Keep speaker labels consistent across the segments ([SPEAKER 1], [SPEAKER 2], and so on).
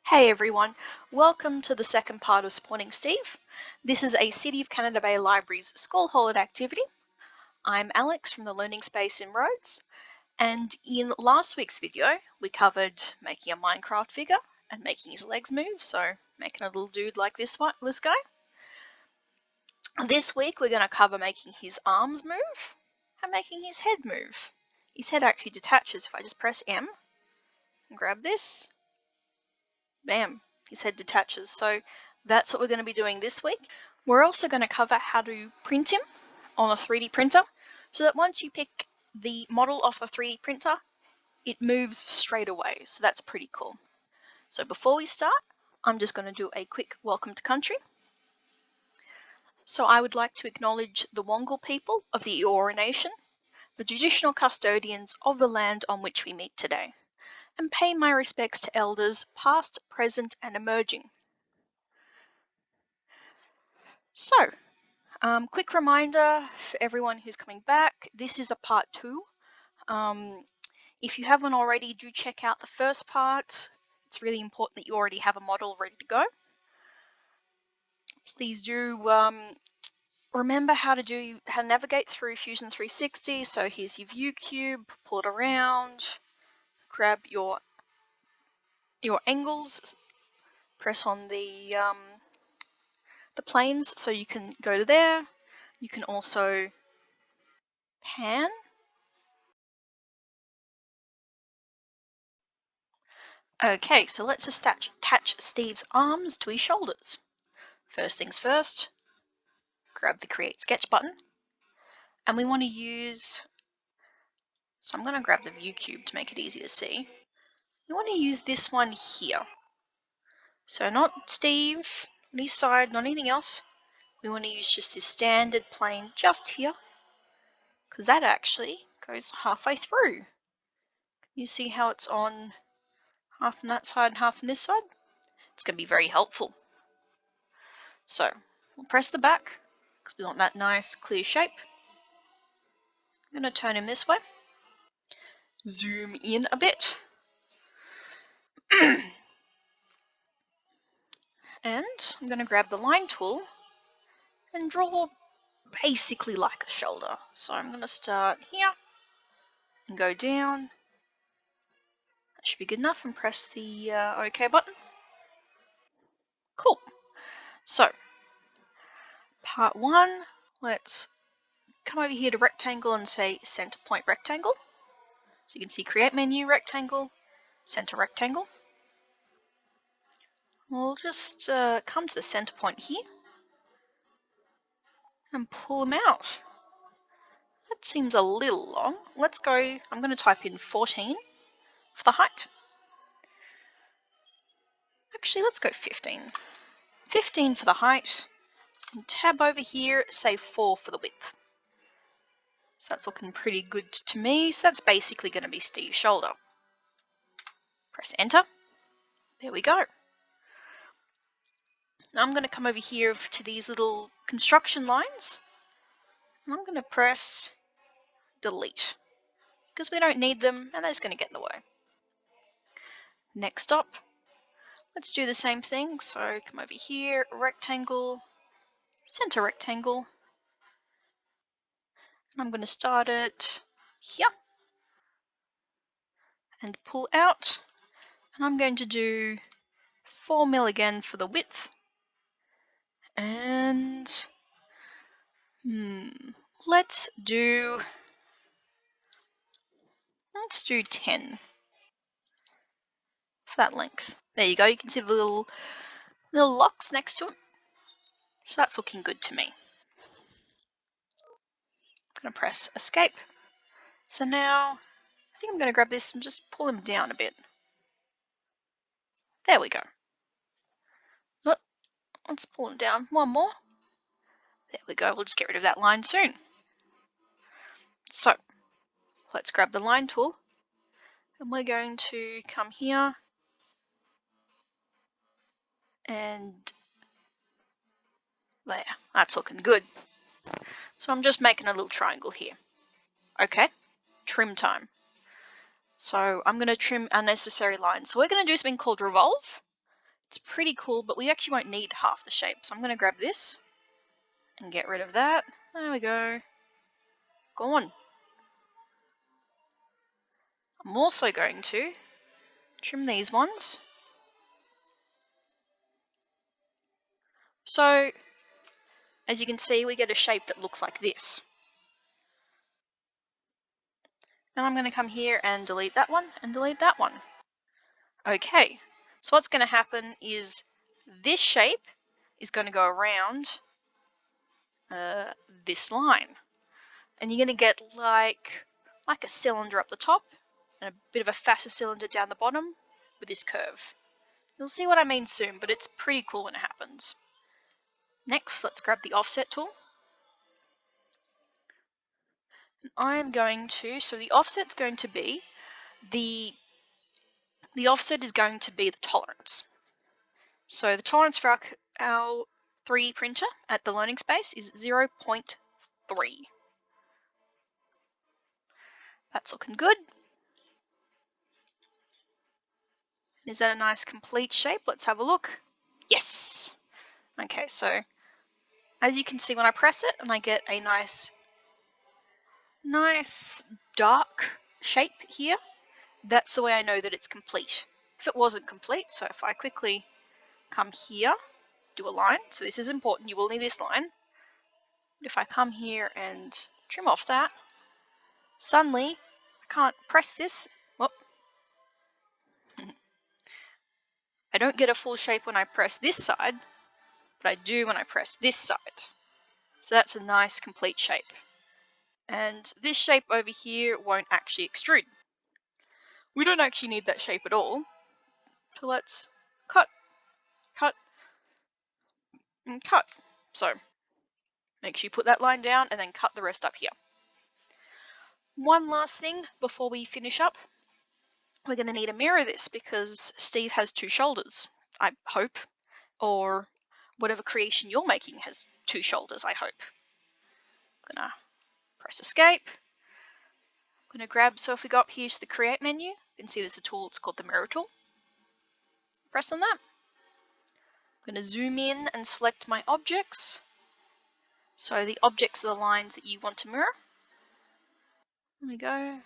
[SPEAKER 1] Hey everyone, welcome to the second part of Spawning Steve. This is a City of Canada Bay Library's school holiday activity. I'm Alex from the Learning Space in Rhodes, and in last week's video we covered making a Minecraft figure and making his legs move, so making a little dude like this guy. This week we're going to cover making his arms move and making his head move. His head actually detaches if I just press M and grab this. Bam, his head detaches. So that's what we're going to be doing this week. We're also going to cover how to print him on a 3D printer so that once you pick the model off a 3D printer, it moves straight away. So that's pretty cool. So before we start, I'm just going to do a quick welcome to country. So I would like to acknowledge the Wongal people of the Eora Nation, the traditional custodians of the land on which we meet today, and pay my respects to elders past, present, and emerging. So, quick reminder for everyone who's coming back, this is a part 2. If you haven't already, do check out the first part. It's really important that you already have a model ready to go. Please do remember how to navigate through Fusion 360. So here's your view cube, pull it around, grab your angles, press on the planes so you can go to there. You can also pan. Okay, so let's just attach Steve's arms to his shoulders. First things first, grab the Create Sketch button, and we want to use, so I'm going to grab the view cube to make it easy to see. We want to use this one here. So not Steve, on his side, not anything else. We want to use just this standard plane just here, because that actually goes halfway through. You see how it's on half on that side and half on this side? It's going to be very helpful. So we'll press the back because we want that nice clear shape. I'm going to turn him this way. Zoom in a bit. And I'm going to grab the line tool and draw basically like a shoulder. So I'm going to start here and go down. That should be good enough, and press the OK button. Cool. So part 1, let's come over here to rectangle and say center point rectangle. So you can see create menu, rectangle, center rectangle. We'll just come to the center point here and pull them out. That seems a little long. Let's go, I'm going to type in 14 for the height. Actually, let's go 15. 15 for the height. And tab over here, say 4 for the width. So that's looking pretty good to me. So that's basically going to be Steve's shoulder. Press enter. There we go. Now I'm going to come over here to these little construction lines. And I'm going to press delete, because we don't need them and they're just going to get in the way. Next up, let's do the same thing. So come over here, rectangle, center rectangle. And I'm going to start it here and pull out. And I'm going to do 4 mil again for the width. And let's do 10 for that length. There you go. You can see the little locks next to it. So that's looking good to me. I'm going to press escape. So now I think I'm going to grab this and just pull him down a bit. There we go. Oh, let's pull him down one more. There we go. We'll just get rid of that line soon. So let's grab the line tool and we're going to come here and there. That's looking good. So I'm just making a little triangle here. Okay, trim time. So I'm going to trim unnecessary lines. So we're going to do something called revolve. It's pretty cool, but we actually won't need half the shape. So I'm going to grab this and get rid of that. There we go. Gone. I'm also going to trim these ones. So, as you can see, we get a shape that looks like this. And I'm going to come here and delete that one and delete that one. Okay, so what's going to happen is this shape is going to go around this line. And you're going to get like a cylinder up the top and a bit of a faster cylinder down the bottom with this curve. You'll see what I mean soon, but it's pretty cool when it happens. Next, let's grab the offset tool. I'm going to, so the offset's going to be, the offset is going to be the tolerance. So the tolerance for our 3D printer at the learning space is 0.3. That's looking good. Is that a nice complete shape? Let's have a look. Yes! Okay, so as you can see when I press it and I get a nice dark shape here, that's the way I know that it's complete. If it wasn't complete, so if I quickly come here, do a line, so this is important, you will need this line. But if I come here and trim off that, suddenly I can't press this. Whoop. I don't get a full shape when I press this side, but I do when I press this side. So that's a nice complete shape. And this shape over here won't actually extrude. We don't actually need that shape at all. So let's cut, cut, and cut. So make sure you put that line down and then cut the rest up here. One last thing before we finish up. We're going to need to mirror this because Steve has 2 shoulders, I hope, or whatever creation you're making has 2 shoulders, I hope. I'm going to press escape. I'm going to grab, so if we go up here to the create menu, you can see there's a tool, it's called the mirror tool. Press on that. I'm going to zoom in and select my objects. So the objects are the lines that you want to mirror. There we go.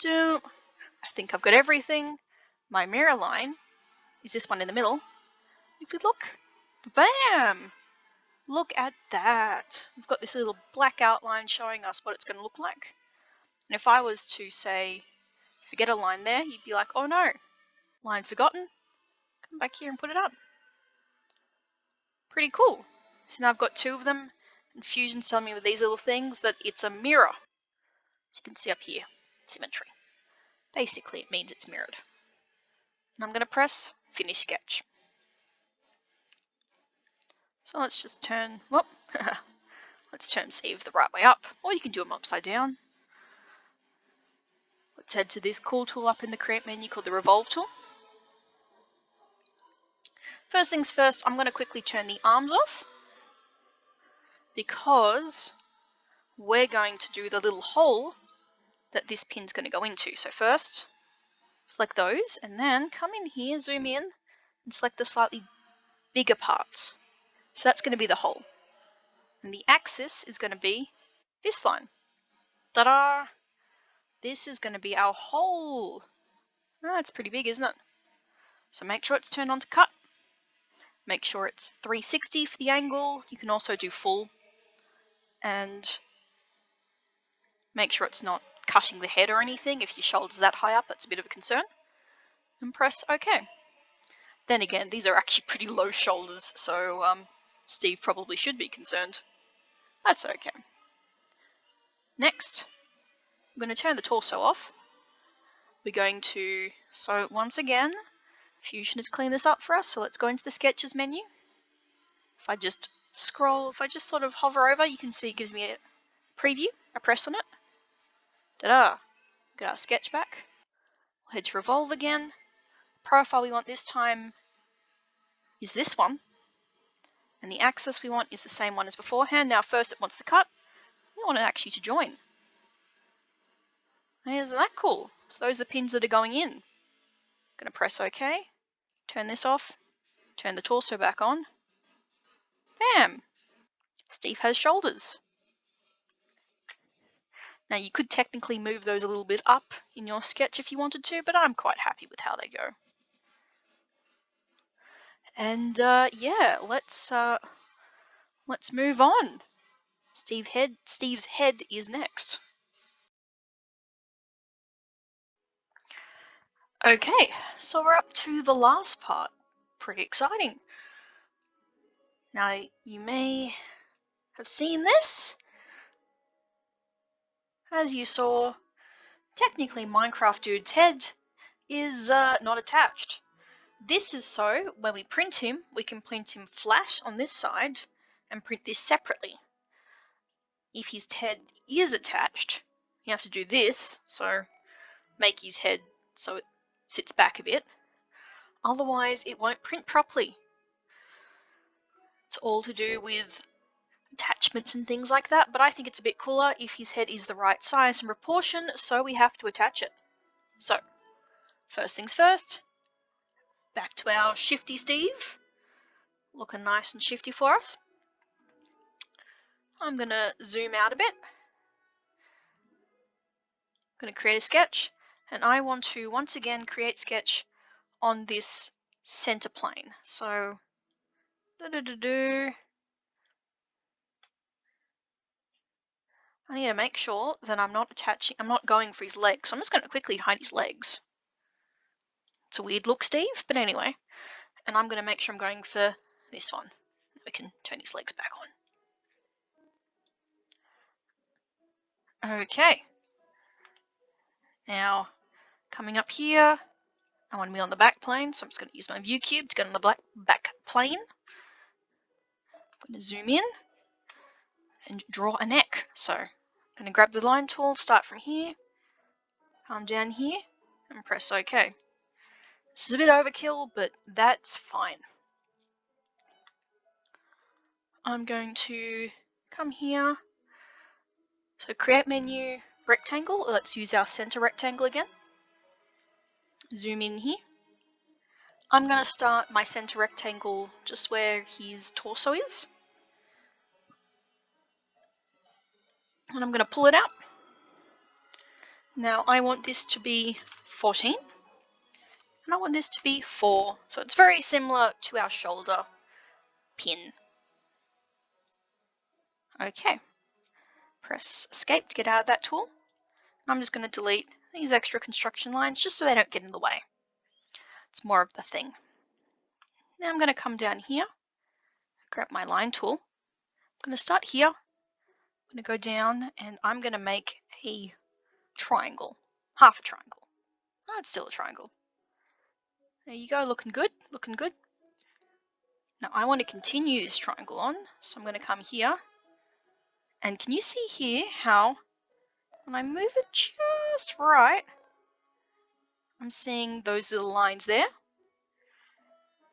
[SPEAKER 1] I think I've got everything. My mirror line is this one in the middle. If we look, bam! Look at that. We've got this little black outline showing us what it's going to look like. And if I was to say, forget a line there, you'd be like, oh no, line forgotten. Come back here and put it up. Pretty cool. So now I've got 2 of them, and Fusion's telling me with these little things that it's a mirror. As you can see up here, symmetry. Basically, it means it's mirrored. And I'm going to press Finish Sketch. So let's just turn, whoop, let's turn Steve the right way up, or you can do them upside down. Let's head to this cool tool up in the Create menu called the Revolve tool. First things first, I'm going to quickly turn the arms off because we're going to do the little hole that this pin's going to go into. So first, select those, and then come in here, zoom in, and select the slightly bigger parts. So that's going to be the hole. And the axis is going to be this line. Ta-da! This is going to be our hole. Ah, it's pretty big, isn't it? So make sure it's turned on to cut. Make sure it's 360 for the angle. You can also do full. And make sure it's not cutting the head or anything. If your shoulder's that high up, that's a bit of a concern. And press OK. Then again, these are actually pretty low shoulders, so Steve probably should be concerned. That's okay. Next, I'm going to turn the torso off. We're going to, so once again, Fusion has cleaned this up for us, so let's go into the Sketches menu. If I just scroll, if I just sort of hover over, you can see it gives me a preview. I press on it. Ta-da! Get our sketch back. We'll head to Revolve again. Profile we want this time is this one. And the axis we want is the same one as beforehand. Now first it wants to cut. We want it actually to join. Hey, isn't that cool? So those are the pins that are going in. I'm going to press OK. Turn this off. Turn the torso back on. Bam! Steve has shoulders. Now you could technically move those a little bit up in your sketch if you wanted to, but I'm quite happy with how they go. And yeah, let's move on. Steve's head is next. Okay, so we're up to the last part. Pretty exciting. Now you may have seen this. As you saw, technically Minecraft Dude's head is not attached. This is so when we print him, we can print him flat on this side and print this separately. If his head is attached, you have to do this, so make his head so it sits back a bit. Otherwise, it won't print properly. It's all to do with attachments and things like that, but I think it's a bit cooler if his head is the right size and proportion, so we have to attach it. So, first things first, back to our shifty Steve, looking nice and shifty for us. I'm going to zoom out a bit. I'm going to create a sketch, and I want to once again create sketch on this center plane. So, I need to make sure that I'm not going for his legs. So I'm just going to quickly hide his legs. It's a weird look, Steve, but anyway. And I'm going to make sure I'm going for this one. We can turn his legs back on. Okay. Now, coming up here, I want to be on the back plane, so I'm just going to use my view cube to get on the back plane. I'm going to zoom in and draw a neck. So, I'm going to grab the line tool, start from here, come down here, and press OK. This is a bit overkill, but that's fine. I'm going to come here. So create menu, rectangle. Let's use our center rectangle again. Zoom in here. I'm going to start my center rectangle just where his torso is. And I'm going to pull it out. Now I want this to be 14. And I want this to be 4. So it's very similar to our shoulder pin. Okay. Press escape to get out of that tool. I'm just going to delete these extra construction lines just so they don't get in the way. It's more of the thing. Now I'm going to come down here, grab my line tool. I'm going to start here. I'm going to go down and I'm going to make a triangle, half a triangle. Oh, it's still a triangle. There you go, looking good, looking good. Now I want to continue this triangle on, so I'm going to come here. And can you see here how when I move it just right, I'm seeing those little lines there.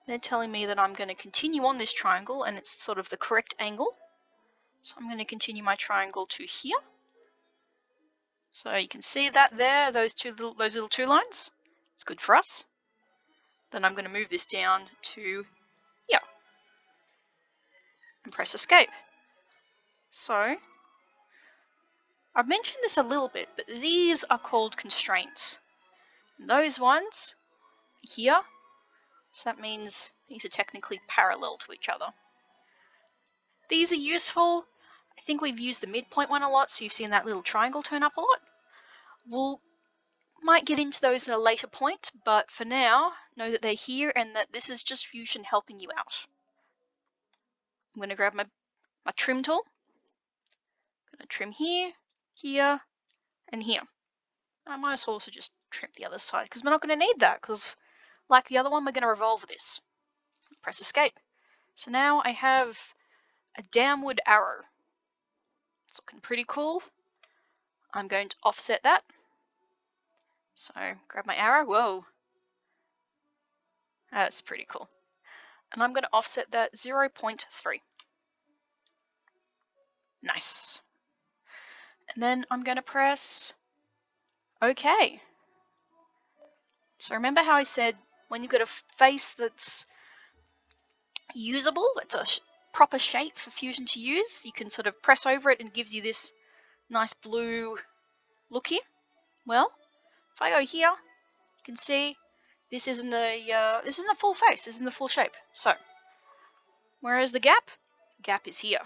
[SPEAKER 1] They're telling me that I'm going to continue on this triangle and it's sort of the correct angle. So I'm going to continue my triangle to here. So you can see that there, those little two lines. It's good for us. Then I'm going to move this down to here and press escape. So I've mentioned this a little bit, but these are called constraints. And those ones here, so that means these are technically parallel to each other. These are useful. I think we've used the midpoint one a lot, so you've seen that little triangle turn up a lot. We'll might get into those in a later point, but for now, know that they're here and that this is just Fusion helping you out. I'm going to grab my trim tool. I'm going to trim here, here, and here. I might as well also just trim the other side because we're not going to need that because like the other one, we're going to revolve this. Press escape. So now I have a downward arrow. It's looking pretty cool. I'm going to offset that. So grab my arrow. Whoa. That's pretty cool. And I'm going to offset that 0.3. Nice. And then I'm going to press OK. So remember how I said when you've got a face that's usable, it's a proper shape for Fusion to use, you can sort of press over it and it gives you this nice blue look here. Well, if I go here, you can see this isn't a full face, this isn't the full shape. So, where is the gap? The gap is here.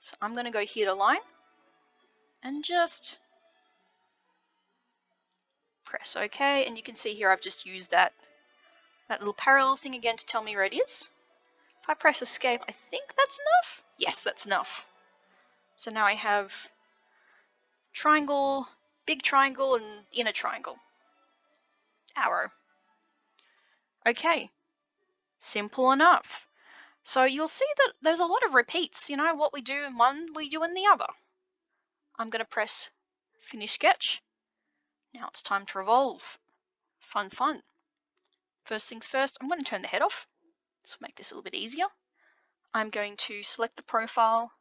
[SPEAKER 1] So I'm going to go here to line and just press OK, and you can see here I've just used that little parallel thing again to tell me where it is. If I press escape, I think that's enough. Yes, that's enough. So now I have triangle, big triangle, and inner triangle. Arrow. Okay, simple enough. So you'll see that there's a lot of repeats. You know, what we do in one, we do in the other. I'm going to press Finish Sketch. Now it's time to revolve. Fun, fun. First things first, I'm going to turn the head off. This will make this a little bit easier. I'm going to select the profile,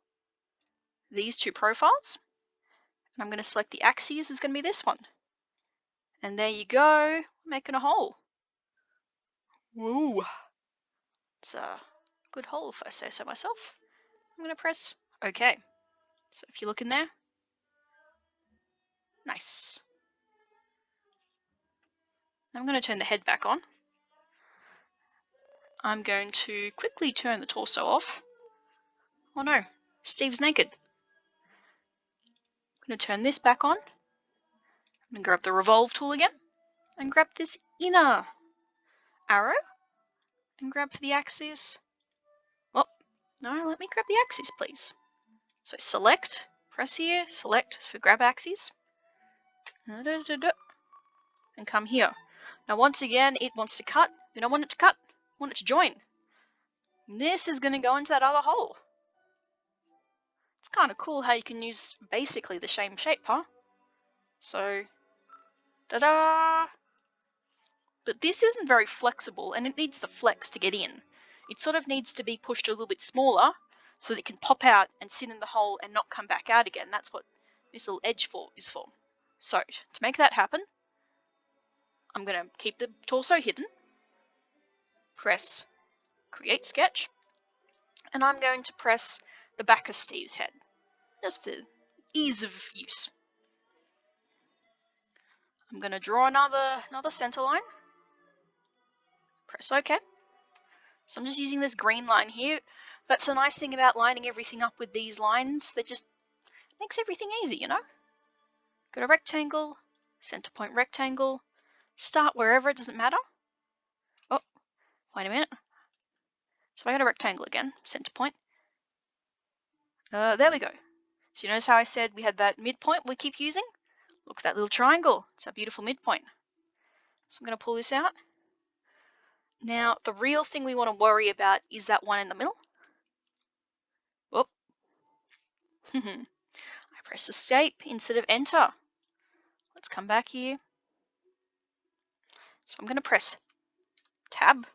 [SPEAKER 1] these two profiles, and I'm going to select the axis is going to be this one. And there you go, making a hole. Woo! It's a good hole if I say so myself. I'm going to press OK. So if you look in there, nice. I'm going to turn the head back on. I'm going to quickly turn the torso off. Oh no, Steve's naked. I'm going to turn this back on. I'm going to grab the revolve tool again and grab this inner arrow and grab for the axis. Oh, no, let me grab the axis, please. So select, press here, select for grab axis. And come here. Now once again, it wants to cut. We don't want it to cut. We want it to join. And this is going to go into that other hole. It's kind of cool how you can use basically the same shape, huh? So, ta-da! But this isn't very flexible, and it needs the flex to get in. It sort of needs to be pushed a little bit smaller so that it can pop out and sit in the hole and not come back out again. That's what this little edge is for. So, to make that happen, I'm going to keep the torso hidden, press Create Sketch, and I'm going to press the back of Steve's head, just for ease of use. I'm going to draw another center line, press OK. So I'm just using this green line here. That's the nice thing about lining everything up with these lines. That just makes everything easy, you know? Got a rectangle, center point rectangle, start wherever, it doesn't matter. Oh, wait a minute. So I got a rectangle again, center point. There we go. So you notice how I said we had that midpoint we keep using? Look at that little triangle. It's our beautiful midpoint. So I'm going to pull this out. Now, the real thing we want to worry about is that one in the middle. Whoop. I press escape instead of enter. Let's come back here. So I'm going to press tab.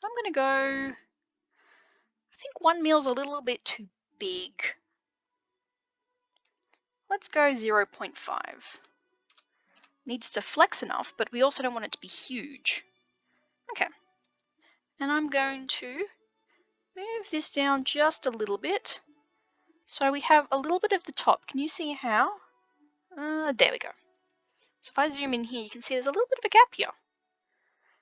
[SPEAKER 1] I'm going to go, I think 1 mil is a little bit too big. Let's go 0.5. Needs to flex enough, but we also don't want it to be huge. Okay. And I'm going to move this down just a little bit. So we have a little bit of the top. Can you see how? There we go. So if I zoom in here, you can see there's a little bit of a gap here.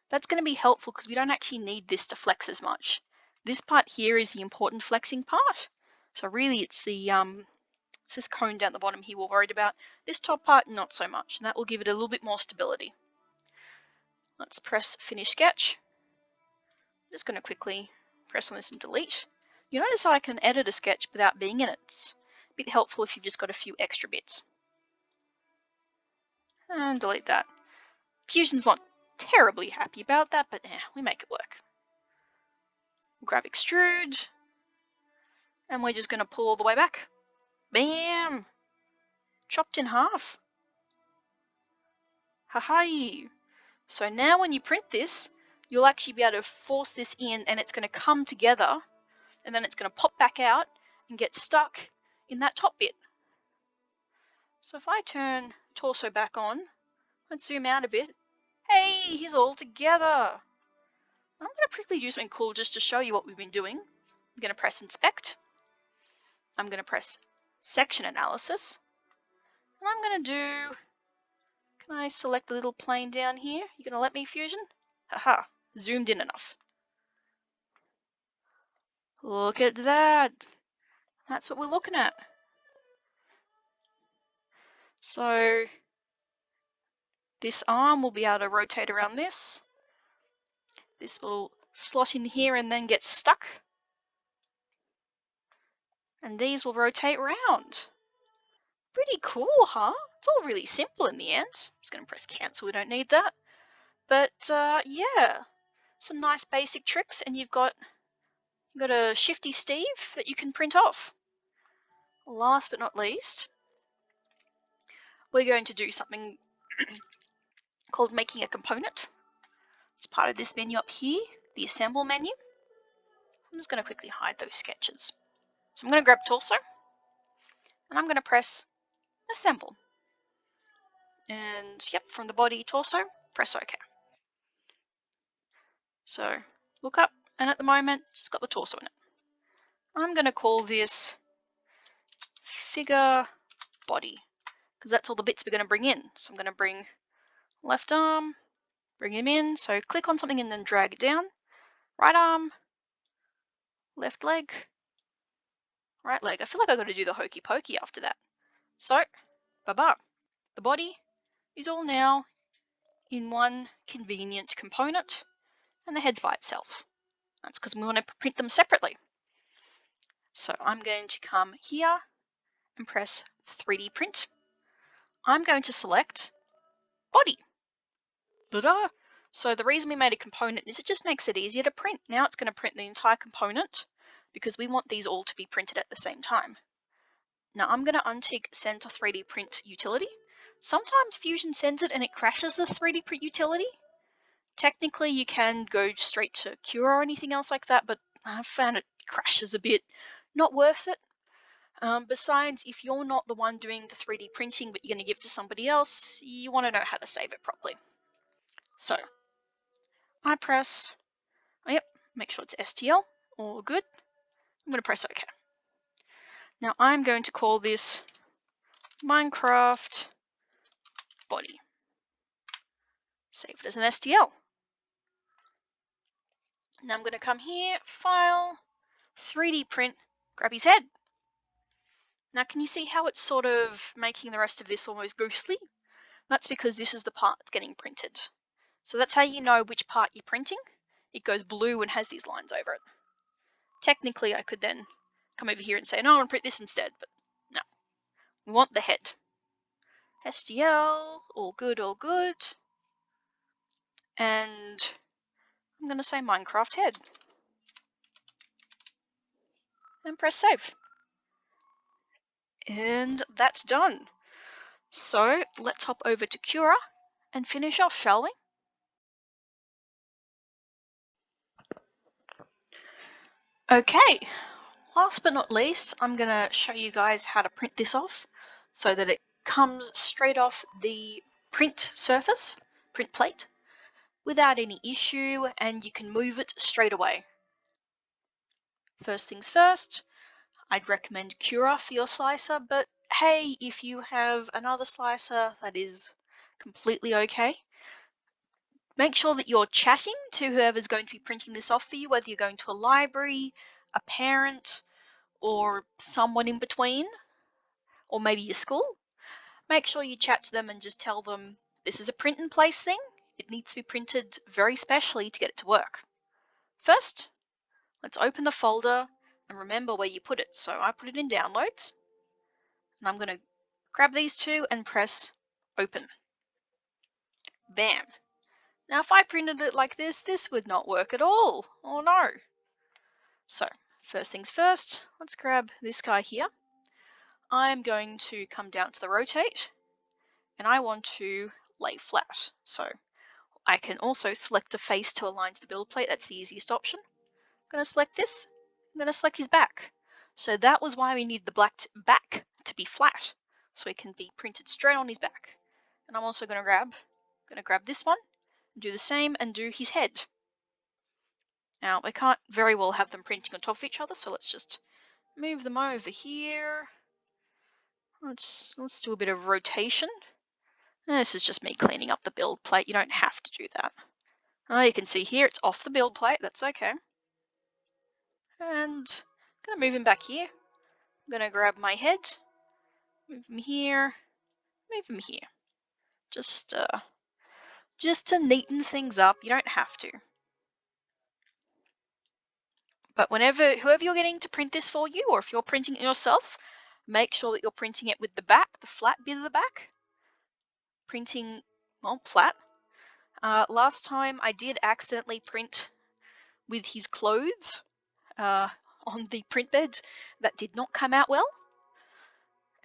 [SPEAKER 1] That's going to be helpful because we don't actually need this to flex as much. This part here is the important flexing part. So really it's this cone down the bottom here we're worried about. This top part, not so much. And that will give it a little bit more stability. Let's press Finish Sketch. I'm just going to quickly press on this and delete. You notice how I can edit a sketch without being in it. It's a bit helpful if you've just got a few extra bits. And delete that. Fusion's not terribly happy about that, but we make it work. Grab Extrude, and we're just going to pull all the way back. Bam! Chopped in half. Ha-ha! So now when you print this, you'll actually be able to force this in and it's going to come together and then it's going to pop back out and get stuck in that top bit. So if I turn torso back on, let's zoom out a bit. Hey, he's all together. I'm going to quickly do something cool just to show you what we've been doing. I'm going to press inspect. I'm going to press section analysis. And I'm going to do, can I select the little plane down here? You going to let me, Fusion? Haha, zoomed in enough. Look at that. That's what we're looking at. So this arm will be able to rotate around this. This will slot in here and then get stuck. And these will rotate round. Pretty cool, huh? It's all really simple in the end. I'm just going to press cancel, we don't need that. But yeah, some nice basic tricks, and you've got a shifty Steve that you can print off. Last but not least, we're going to do something called making a component. It's part of this menu up here, the assemble menu. I'm just going to quickly hide those sketches. So I'm going to grab torso, and I'm going to press assemble. And yep, from the body torso, press OK. So look up, and at the moment, it's got the torso in it. I'm going to call this figure body, because that's all the bits we're going to bring in. So I'm going to bring left arm, bring him in. So click on something and then drag it down. Right arm, left leg, right leg. I feel like I've got to do the hokey pokey after that. So, ba-ba. The body is all now in one convenient component, and the head's by itself. That's because we want to print them separately. So I'm going to come here and press 3D print. I'm going to select body. Ta-da! So the reason we made a component is it just makes it easier to print. Now it's going to print the entire component because we want these all to be printed at the same time. Now I'm going to untick send to 3D print utility. Sometimes Fusion sends it and it crashes the 3D print utility. Technically you can go straight to Cura or anything else like that, but I found it crashes a bit. Not worth it. Besides, if you're not the one doing the 3D printing but you're going to give it to somebody else, you want to know how to save it properly. So I press, oh, yep, make sure it's STL, all good. I'm going to press OK. Now I'm going to call this Minecraft body. Save it as an STL. Now I'm going to come here, File, 3D print, grab his head. Now can you see how it's sort of making the rest of this almost ghostly? That's because this is the part that's getting printed. So that's how you know which part you're printing. It goes blue and has these lines over it. Technically, I could then come over here and say, no, I want to print this instead, but no. We want the head. STL, all good, all good. And I'm going to say Minecraft head. And press save. And that's done. So let's hop over to Cura and finish off, shall we? Okay, last but not least, I'm going to show you guys how to print this off so that it comes straight off the print surface, print plate, without any issue, and you can move it straight away. First things first, I'd recommend Cura for your slicer, but hey, if you have another slicer that is completely okay, make sure that you're chatting to whoever's going to be printing this off for you, whether you're going to a library, a parent, or someone in between, or maybe your school. Make sure you chat to them and just tell them this is a print in place thing. It needs to be printed very specially to get it to work. First, let's open the folder and remember where you put it. So I put it in downloads, and I'm going to grab these two and press open. Bam. Now if I printed it like this would not work at all. Oh no. So first things first, let's grab this guy here. I'm going to come down to the rotate, and I want to lay flat. So I can also select a face to align to the build plate. That's the easiest option. I'm going to select this. I'm going to select his back. So that was why we need the back to be flat, so it can be printed straight on his back. And I'm also going to grab this one Do the same and do his head. Now, I can't very well have them printing on top of each other, so let's just move them over here. Let's do a bit of rotation. This is just me cleaning up the build plate. You don't have to do that. Oh, you can see here it's off the build plate. That's okay. And I'm going to move him back here. I'm going to grab my head, move him here, move him here. Just to neaten things up. You don't have to. But whoever you're getting to print this for you, or if you're printing it yourself, make sure that you're printing it with the back, the flat bit of the back. Printing, well, flat. Last time I did accidentally print with his clothes on the print bed. That did not come out well.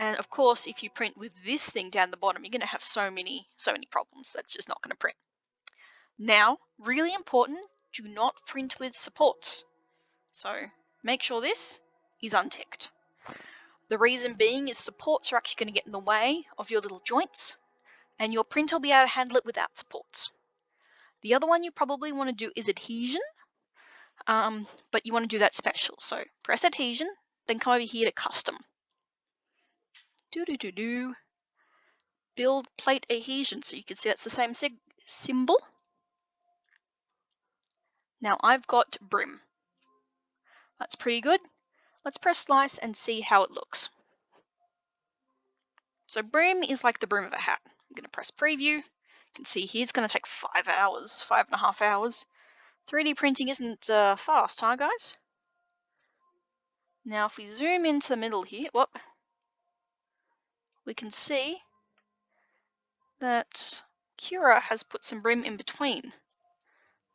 [SPEAKER 1] And of course, if you print with this thing down the bottom, you're going to have so many problems. That's just not going to print. Now, really important, do not print with supports. So make sure this is unticked. The reason being is supports are actually going to get in the way of your little joints, and your printer will be able to handle it without supports. The other one you probably want to do is adhesion, but you want to do that special. So press adhesion, then come over here to custom. Build plate adhesion, so you can see that's the same symbol. Now I've got brim. That's pretty good. Let's press slice and see how it looks. So brim is like the brim of a hat. I'm going to press preview. You can see here it's going to take 5 hours, 5.5 hours. 3D printing isn't fast, huh guys? Now if we zoom into the middle here, we can see that Cura has put some brim in between.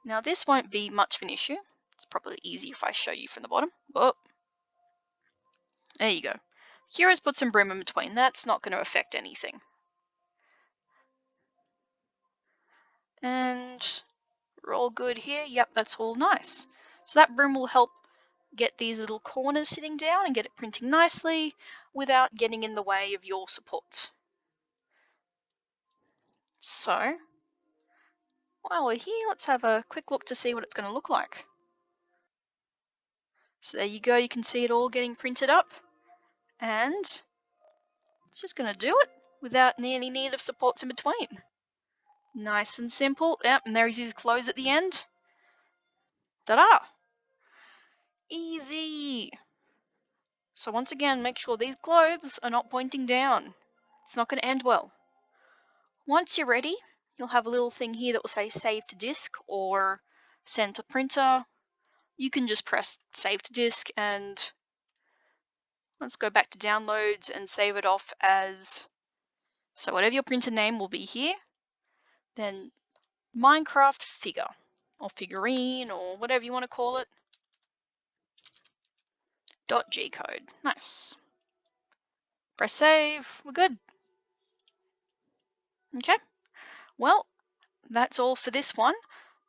[SPEAKER 1] Now this won't be much of an issue. It's probably easy if I show you from the bottom. Whoa. There you go. Cura's put some brim in between. That's not going to affect anything. And we're all good here. Yep, that's all nice. So that brim will help get these little corners sitting down and get it printing nicely without getting in the way of your supports. So while we're here, let's have a quick look to see what it's going to look like. So there you go, you can see it all getting printed up, and it's just going to do it without any need of supports in between. Nice and simple. Yep, and there's his clothes at the end. Ta-da! Easy! So once again, make sure these clothes are not pointing down. It's not going to end well. Once you're ready, you'll have a little thing here that will say save to disk or send to printer. You can just press save to disk, and let's go back to downloads and save it off as, so whatever your printer name will be here, then Minecraft figure or figurine or whatever you want to call it. .g code. Nice. Press save. We're good. Okay. Well, that's all for this one.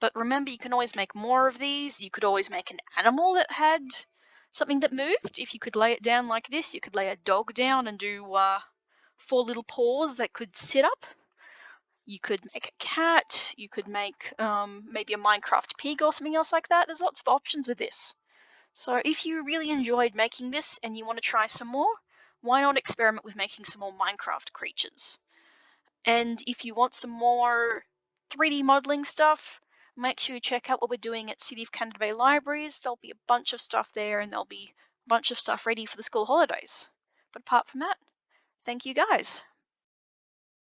[SPEAKER 1] But remember, you can always make more of these. You could always make an animal that had something that moved. If you could lay it down like this, you could lay a dog down and do 4 little paws that could sit up. You could make a cat. You could make maybe a Minecraft pig or something else like that. There's lots of options with this. So if you really enjoyed making this and you want to try some more, why not experiment with making some more Minecraft creatures? And if you want some more 3D modeling stuff, make sure you check out what we're doing at City of Canada Bay Libraries. There'll be a bunch of stuff there, and there'll be a bunch of stuff ready for the school holidays. But apart from that, thank you guys.